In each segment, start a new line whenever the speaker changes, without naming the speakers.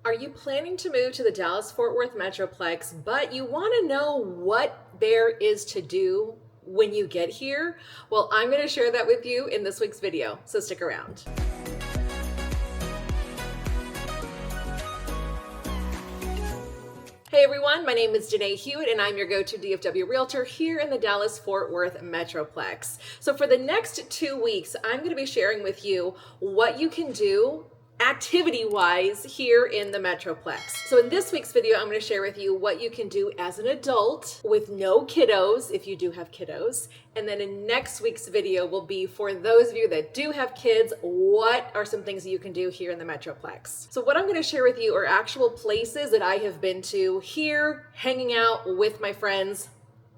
Are you planning to move to the Dallas-Fort Worth Metroplex, but you want to know what there is to do when you get here? Well, I'm going to share that with you in this week's video, so stick around. Hey everyone, my name is Danae Hewitt and I'm your go-to DFW Realtor here in the Dallas-Fort Worth Metroplex. So for the next 2 weeks, I'm going to be sharing with you what you can do activity-wise here in the Metroplex. So in this week's video, I'm going to share with you what you can do as an adult with no kiddos, if you do have kiddos. And then in next week's video will be for those of you that do have kids, what are some things that you can do here in the Metroplex. So what I'm going to share with you are actual places that I have been to here, hanging out with my friends,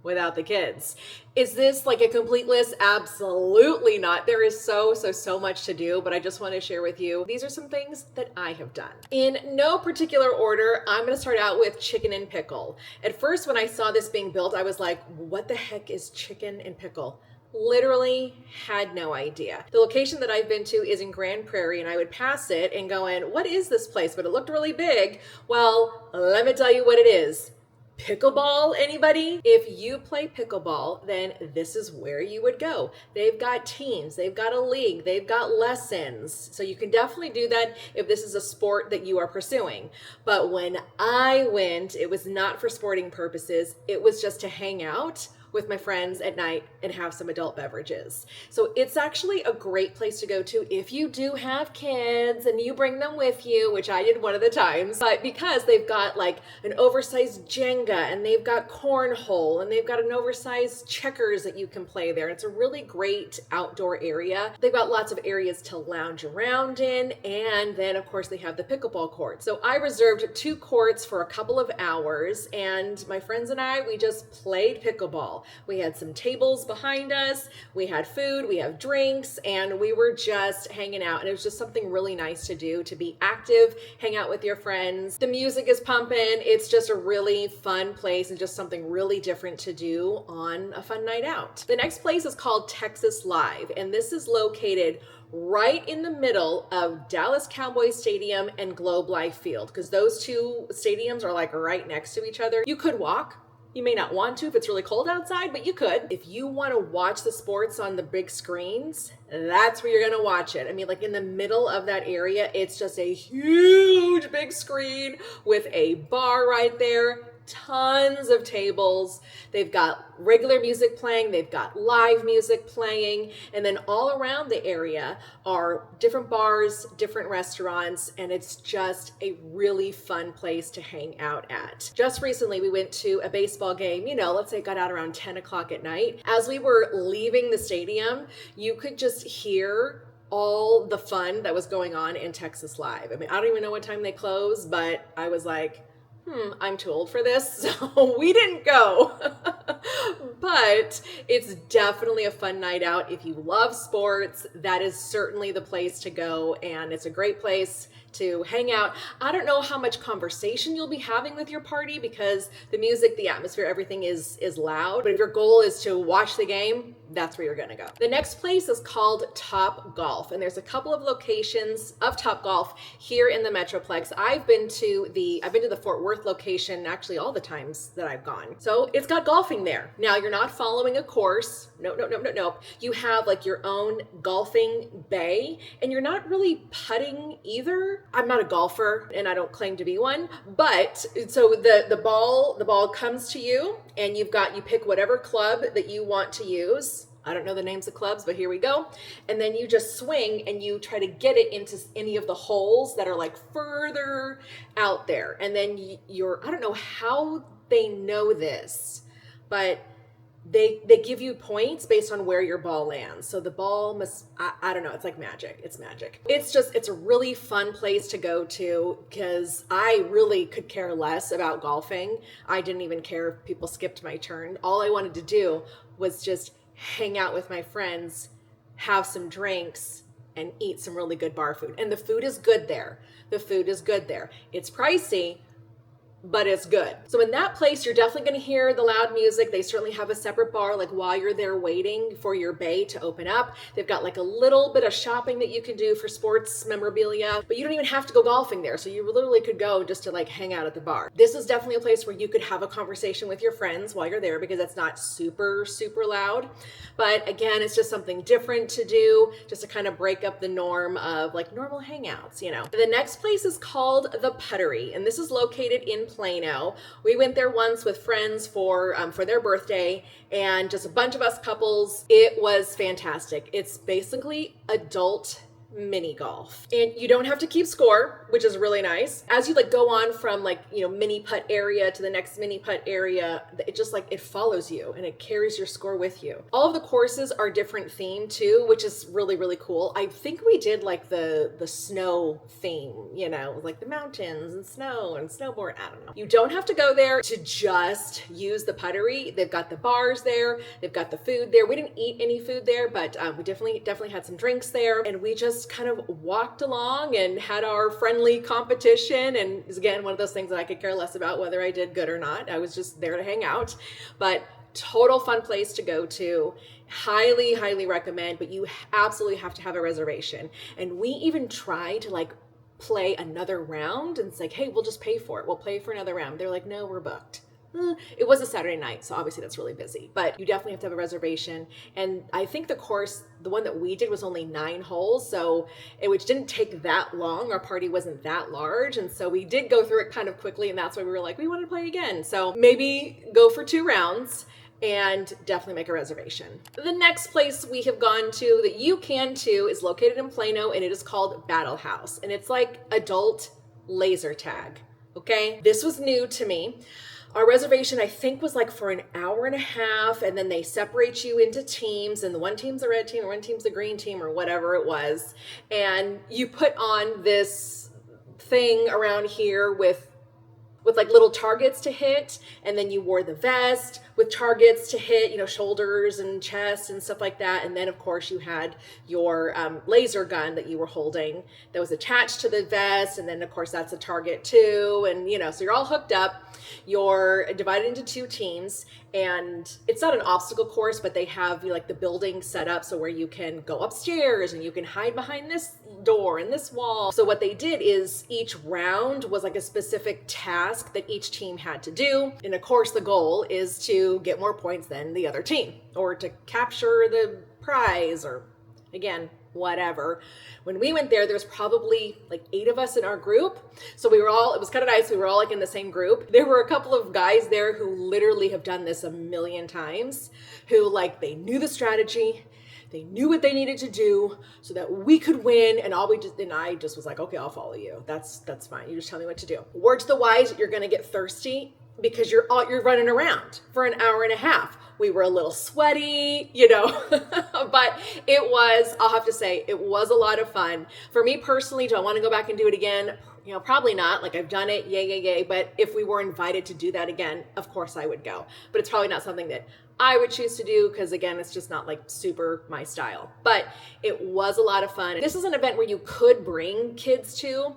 without the kids. Is this like a complete list? Absolutely not. There is so much to do, but I just want to share with you, these are some things that I have done. In no particular order, I'm going to start out with chicken and pickle. At first, when I saw this being built, I was like, what the heck is chicken and pickle? Literally had no idea. The location that I've been to is in Grand Prairie, and I would pass it and going, what is this place? But it looked really big. Well, let me tell you what it is. Pickleball, anybody? If you play pickleball, then this is where you would go. They've got teams, they've got a league, they've got lessons. So you can definitely do that if this is a sport that you are pursuing. But when I went, it was not for sporting purposes. It was just to hang out with my friends at night and have some adult beverages. So it's actually a great place to go to if you do have kids and you bring them with you, which I did one of the times, but because they've got like an oversized Jenga and they've got cornhole and they've got an oversized checkers that you can play there. It's a really great outdoor area. They've got lots of areas to lounge around in, and then of course they have the pickleball court. So I reserved 2 courts for a couple of hours, and my friends and I, we just played pickleball. We had some tables behind us, we had food, we have drinks, and we were just hanging out. And it was just something really nice to do, to be active, hang out with your friends. The music is pumping. It's just a really fun place and just something really different to do on a fun night out. The next place is called Texas Live, and this is located right in the middle of Dallas Cowboys Stadium and Globe Life Field, because those 2 stadiums are like right next to each other. You could walk. You may not want to if it's really cold outside, but you could. If you want to watch the sports on the big screens, that's where you're going to watch it. I mean, like in the middle of that area, it's just a huge big screen with a bar right there. Tons of tables. They've got regular music playing, they've got live music playing, and then all around the area are different bars, different restaurants, and it's just a really fun place to hang out at. Just recently, we went to a baseball game, let's say it got out around 10 o'clock at night. As we were leaving the stadium, you could just hear all the fun that was going on in Texas Live. I mean, I don't even know what time they close, but I was like, I'm too old for this, so we didn't go. But it's definitely a fun night out. If you love sports, that is certainly the place to go, and it's a great place to hang out. I don't know how much conversation you'll be having with your party because the music, the atmosphere, everything is loud. But if your goal is to watch the game, that's where you're gonna go. The next place is called Topgolf, and there's a couple of locations of Topgolf here in the Metroplex. I've been to the Fort Worth location actually all the times that I've gone. So it's got golfing there. Now you're not following a course. No. You have like your own golfing bay, and you're not really putting either. I'm not a golfer and I don't claim to be one, but so the ball comes to you, and you pick whatever club that you want to use. I don't know the names of clubs, but here we go. And then you just swing and you try to get it into any of the holes that are like further out there. And then I don't know how they know this, but they give you points based on where your ball lands. So the ball must, I don't know, it's like magic. It's magic. It's a really fun place to go to because I really could care less about golfing. I didn't even care if people skipped my turn. All I wanted to do was just hang out with my friends, have some drinks, and eat some really good bar food. And the food is good there. It's pricey, but it's good. So in that place, you're definitely going to hear the loud music. They certainly have a separate bar, like while you're there waiting for your bay to open up. They've got like a little bit of shopping that you can do for sports memorabilia, but you don't even have to go golfing there. So you literally could go just to like hang out at the bar. This is definitely a place where you could have a conversation with your friends while you're there, because it's not super, super loud. But again, it's just something different to do, just to kind of break up the norm of like normal hangouts, you know. The next place is called the Puttery, and this is located in Plano. We went there once with friends for their birthday, and just a bunch of us couples. It was fantastic. It's basically adult mini golf, and you don't have to keep score, which is really nice. As you like go on from like, you know, mini putt area to the next mini putt area, it just like it follows you and it carries your score with you. All of the courses are different theme too, which is really, really cool. I think we did like the snow theme, you know, like the mountains and snow and snowboard. I don't know. You don't have to go there to just use the Puttery. They've got the bars there. They've got the food there. We didn't eat any food there, but we definitely had some drinks there, and we just kind of walked along and had our friendly competition. And it's again one of those things that I could care less about whether I did good or not. I was just there to hang out. But total fun place to go to. Highly, highly recommend, but you absolutely have to have a reservation. And we even tried to like play another round, and it's like, hey, we'll just pay for it. We'll pay for another round. They're like, no, we're booked. It was a Saturday night, so obviously that's really busy, but you definitely have to have a reservation. And I think the course, the one that we did, was only 9 holes, so which didn't take that long. Our party wasn't that large, and so we did go through it kind of quickly, and that's why we were like, we want to play again. So maybe go for 2 rounds and definitely make a reservation. The next place we have gone to that you can too is located in Plano, and it is called Battle House, and it's like adult laser tag. Okay, this was new to me. Our reservation, I think, was like for an hour and a half, and then they separate you into teams, and the one team's the red team, or one team's the green team, or whatever it was. And you put on this thing around here with like little targets to hit, and then you wore the vest with targets to hit, you know, shoulders and chest and stuff like that. And then of course you had your laser gun that you were holding that was attached to the vest, and then of course that's a target too. And you know, so you're all hooked up, you're divided into 2 teams, and it's not an obstacle course, but they have like the building set up so where you can go upstairs and you can hide behind this door and this wall. So what they did is each round was like a specific task that each team had to do. And of course the goal is to get more points than the other team, or to capture the prize, or again, whatever. When we went there was probably like 8 of us in our group. So it was kind of nice. We were all like in the same group. There were a couple of guys there who literally have done this a million times, who like, they knew the strategy. They knew what they needed to do so that we could win. And I just was like, okay, I'll follow you. That's fine. You just tell me what to do. Word to the wise, you're going to get thirsty because you're running around for an hour and a half. We were a little sweaty, you know, but I'll have to say, it was a lot of fun. For me personally, do I want to go back and do it again? You know, probably not. Like, I've done it, yay. But if we were invited to do that again, of course I would go. But it's probably not something that I would choose to do, because again, it's just not like super my style. But it was a lot of fun. This is an event where you could bring kids to.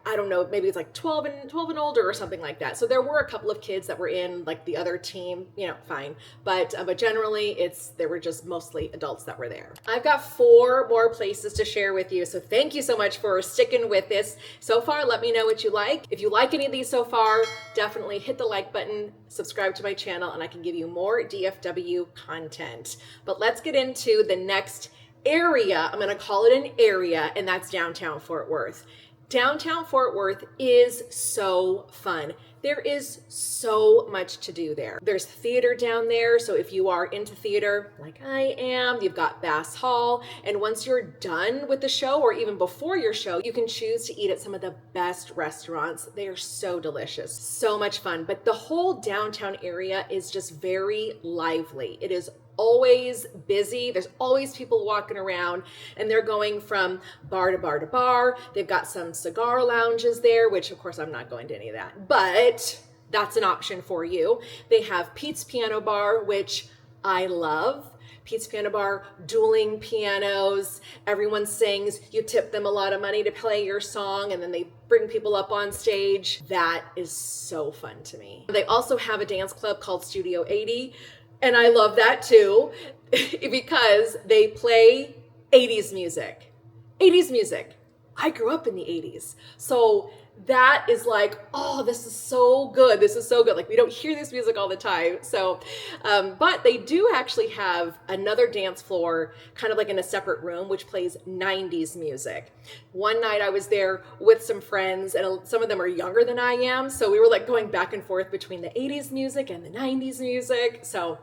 I don't know, maybe it's like 12 and older or something like that. So there were a couple of kids that were in like the other team, you know, fine. But generally there were just mostly adults that were there. I've got 4 more places to share with you. So thank you so much for sticking with this so far. Let me know what you like. If you like any of these so far, definitely hit the like button, subscribe to my channel, and I can give you more DFW content. But let's get into the next area. I'm going to call it an area, and that's downtown Fort Worth. Downtown Fort Worth is so fun. There is so much to do there. There's theater down there, so if you are into theater like I am, you've got Bass Hall, and once you're done with the show, or even before your show, you can choose to eat at some of the best restaurants. They are so delicious, so much fun. But the whole downtown area is just very lively. It is always busy. There's always people walking around, and they're going from bar to bar to bar. They've got some cigar lounges there, which of course I'm not going to any of that, but that's an option for you. They have Pete's Piano Bar, which I love Pete's Piano Bar, dueling pianos, everyone sings, you tip them a lot of money to play your song, and then they bring people up on stage. That is so fun to me. They also have a dance club called Studio 80, and I love that too because they play 80s music. 80s music. I grew up in the 80s. So that is like, oh, this is so good. This is so good. Like, we don't hear this music all the time. So, but they do actually have another dance floor kind of like in a separate room, which plays 90s music. One night I was there with some friends, and some of them are younger than I am. So we were like going back and forth between the 80s music and the 90s music. So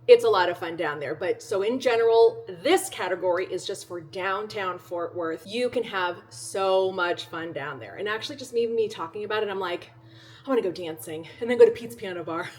it's a lot of fun down there. But so in general, this category is just for downtown Fort Worth. You can have so much fun down there. And actually just me talking about it, I'm like, I want to go dancing and then go to Pete's Piano Bar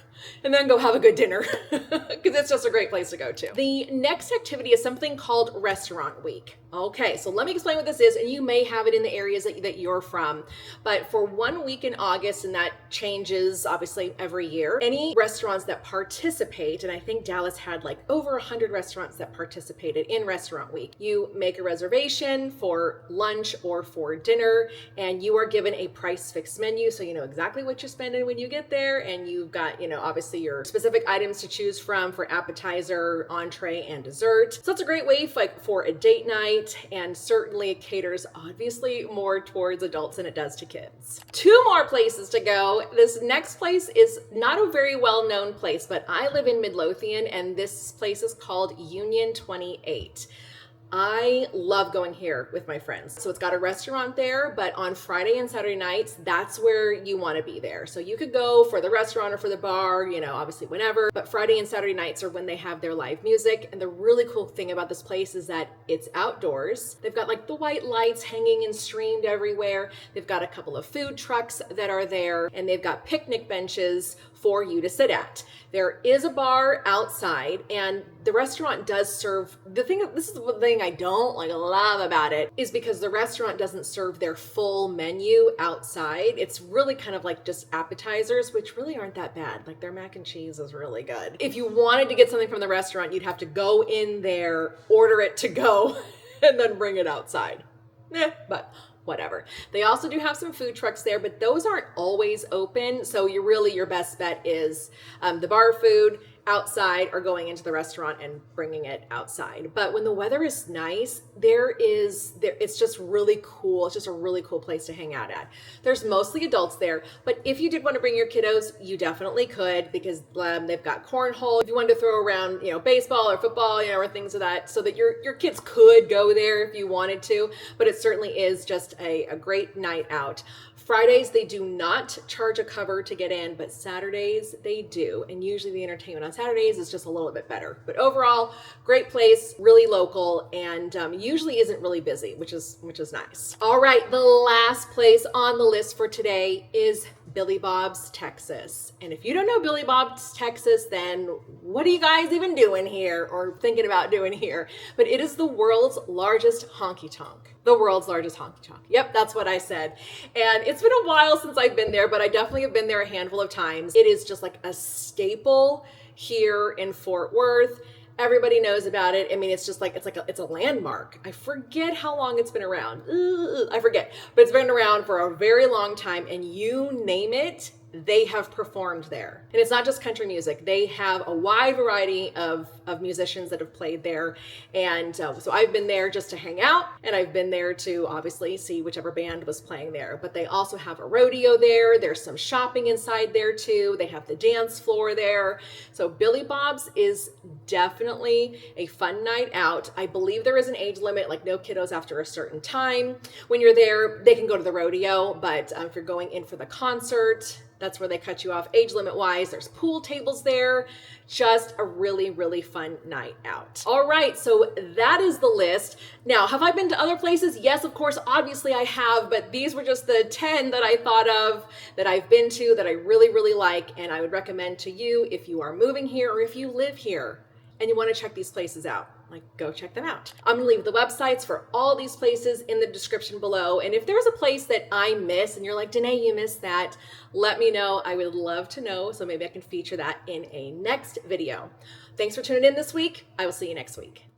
and then go have a good dinner because it's just a great place to go to. The next activity is something called Restaurant Week. Okay, so let me explain what this is, and you may have it in the areas that you're from, but for 1 week in August, and that changes obviously every year, any restaurants that participate, and I think Dallas had like over 100 restaurants that participated in Restaurant Week. You make a reservation for lunch or for dinner, and you are given a price fixed menu, so you know exactly what you're spending when you get there, and you've got, you know, obviously your specific items to choose from for appetizer, entree, and dessert. So it's a great way for a date night, and certainly it caters obviously more towards adults than it does to kids. 2 more places to go. This next place is not a very well-known place, but I live in Midlothian, and this place is called Union 28. I love going here with my friends. So it's got a restaurant there, but on Friday and Saturday nights, that's where you want to be there. So you could go for the restaurant or for the bar, you know, obviously whenever, but Friday and Saturday nights are when they have their live music. And the really cool thing about this place is that it's outdoors. They've got like the white lights hanging and streamed everywhere. They've got a couple of food trucks that are there, and they've got picnic benches for you to sit at. There is a bar outside, and the restaurant does serve, this is the thing I don't love about it, is because the restaurant doesn't serve their full menu outside. It's really kind of like just appetizers, which really aren't that bad. Like their mac and cheese is really good. If you wanted to get something from the restaurant, you'd have to go in there, order it to go, and then bring it outside. But whatever. They also do have some food trucks there, but those aren't always open. So your best bet is the bar food outside or going into the restaurant and bringing it outside. But when the weather is nice, it's just really cool. It's just a really cool place to hang out at. There's mostly adults there, but if you did want to bring your kiddos, you definitely could, because they've got cornhole. If you wanted to throw around, you know, baseball or football, you know, or things of that, so that your kids could go there if you wanted to, but it certainly is just a great night out. Fridays, they do not charge a cover to get in, but Saturdays they do. And usually the entertainment on Saturdays is just a little bit better. But overall, great place, really local, and usually isn't really busy, which is nice. All right, the last place on the list for today is Billy Bob's, Texas. And if you don't know Billy Bob's, Texas, then what are you guys even doing here or thinking about doing here? But it is the world's largest honky tonk. The world's largest honky tonk. Yep, that's what I said. And it's been a while since I've been there, but I definitely have been there a handful of times. It is just like a staple here in Fort Worth. Everybody knows about it. I mean, it's a landmark. I forget how long it's been around. I forget, but it's been around for a very long time, and you name it, they have performed there. And it's not just country music. They have a wide variety of musicians that have played there. And so I've been there just to hang out, and I've been there to obviously see whichever band was playing there. But they also have a rodeo there. There's some shopping inside there too. They have the dance floor there. So Billy Bob's is definitely a fun night out. I believe there is an age limit, like no kiddos after a certain time. When you're there, they can go to the rodeo, but if you're going in for the concert, that's where they cut you off age limit wise. There's pool tables there. Just a really, really fun night out. All right, so that is the list. Now, have I been to other places? Yes, of course, obviously I have, but these were just the 10 that I thought of that I've been to that I really, really like, and I would recommend to you if you are moving here or if you live here and you want to check these places out. like go check them out. I'm gonna leave the websites for all these places in the description below. And if there's a place that I miss and you're like, Danae, you missed that, let me know. I would love to know. So maybe I can feature that in a next video. Thanks for tuning in this week. I will see you next week.